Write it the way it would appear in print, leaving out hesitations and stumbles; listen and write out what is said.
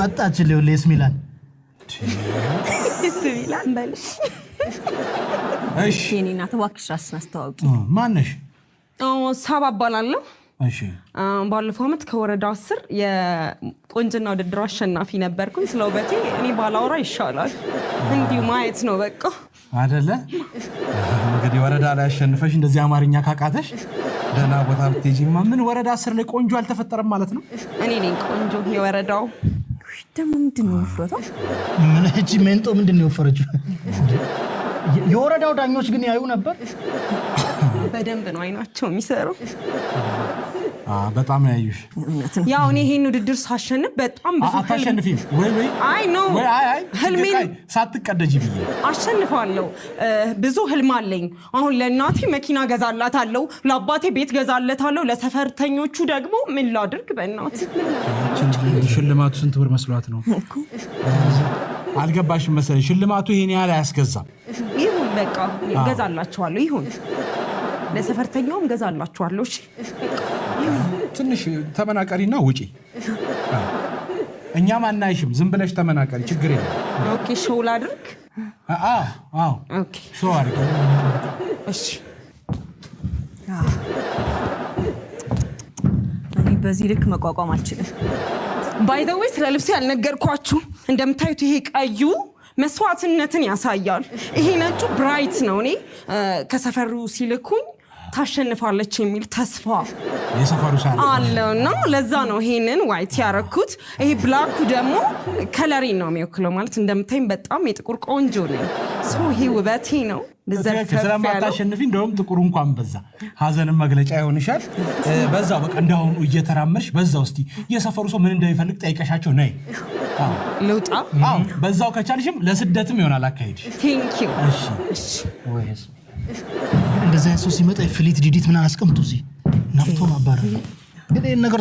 መጣችልኝ ለስ ሚላን ሚላን በልሽ እሺ እኔና ተባክሽ ራስን አስተዋውቂ ማነሽ ሳባ እባላለሁ እሺ ባለፈው አመት ከወረዳ 10 የቆንጅና ውድድር አሸናፊ ነበርኩኝ ስለውበቴ እኔ ባላወራ ይሻላል እንዲሁ ማየት ነው በቃ አይደለ እንግዲህ ወረዳ ላይ አሸንፈሽ እንደዚህ አማርኛ ካቃተሽ ደና ቦታ ብትጂማ ምን ወረዳ 10 ላይ ቆንጆ አልተፈጠረም ማለት ነው እኔ ነኝ ቆንጆ የወረዳው ደሞ ምንድነው ፍሮታ ምን እቺ ሜንጦ ምንድነው ፈረጁ የወረዳው ዳኞች ግን ያዩ ነበር በደንብ ነው አይናቸው የሚሰሩ በጣም ያዩሽ ያው እኔ ይሄን ውድድር ሳሸንፍ በጣም ብዙ አታሸንፊም ወይ አይ ኖ ወይ አይ ህልሜ ሳትቀደጂ ብዬ አሸንፋለሁ ብዙ ህልም አለኝ አሁን ለእናቴ መኪና ገዛላታለሁ ለአባቴ ቤት ገዛላታለሁ ለሰፈርተኞቹ ደግሞ ምን ላድርግ በእናት ሽልማቱ ስንት ብር መስሏት ነው አልገባሽም መሰለኝ ሽልማቱ ይሄን ያህል አያስገዛም ይሁን በቃ ገዛላችኋለሁ ይሁን ለሰፈርተኛውም ገዛላችኋለሁ እሺ ትንሽ ተመናቀሪና ውጪ እኛም አናይሽም ዝም ብለሽ ተመናቀሪ ችግር የለም ኦኬ ሾው ላድርግ አዎ ኦኬ ሾው አድርጊ እሺ እኔ በዚህ ልክ መቋቋም አልችልም ባይ ዘ ዌይ ስለ ልብስ ያልነገርኳችሁ እንደምታዩት ይሄ ቀዩ መስዋዕትነትን ያሳያል ይሄ ነጩ ብራይት ነው እኔ ከሰፈሩ ሲልኩኝ ታሸንፋለች የሚል ተስፋ የሰፈሩ ሳለ አለውና ለዛ ነው ይሄንን ዋይት ያረኩት ይሄ ብላኩ ደግሞ ከለሪ ነው የሚወክለው ማለት እንደምታይም በጣም የጥቁር ቆንጆ ነው ሶ ይሄ ውበቴ ነው ስለማታሸንፊ እንደውም ጥቁሩ እንኳን በዛ ሀዘንን መግለጫ ይሆንሻል በዛው በቃ እንዳሁን እየተራመርሽ በዛው እስቲ የሰፈሩ ሰው ምን እንደሚፈልግ ጠይቀሻቸው ነይ ልውጣ በዛው ከቻልሽም ለስደትም ይሆናል አካሄድ ቴንክ ዩ እሺ ወይስ እንደዛ ሰው ሲመጣ ፍሊት ዲዲት ምን አስቀምጡ እዚህ ነፍቶ ማባረር ግን ይሄን ነገር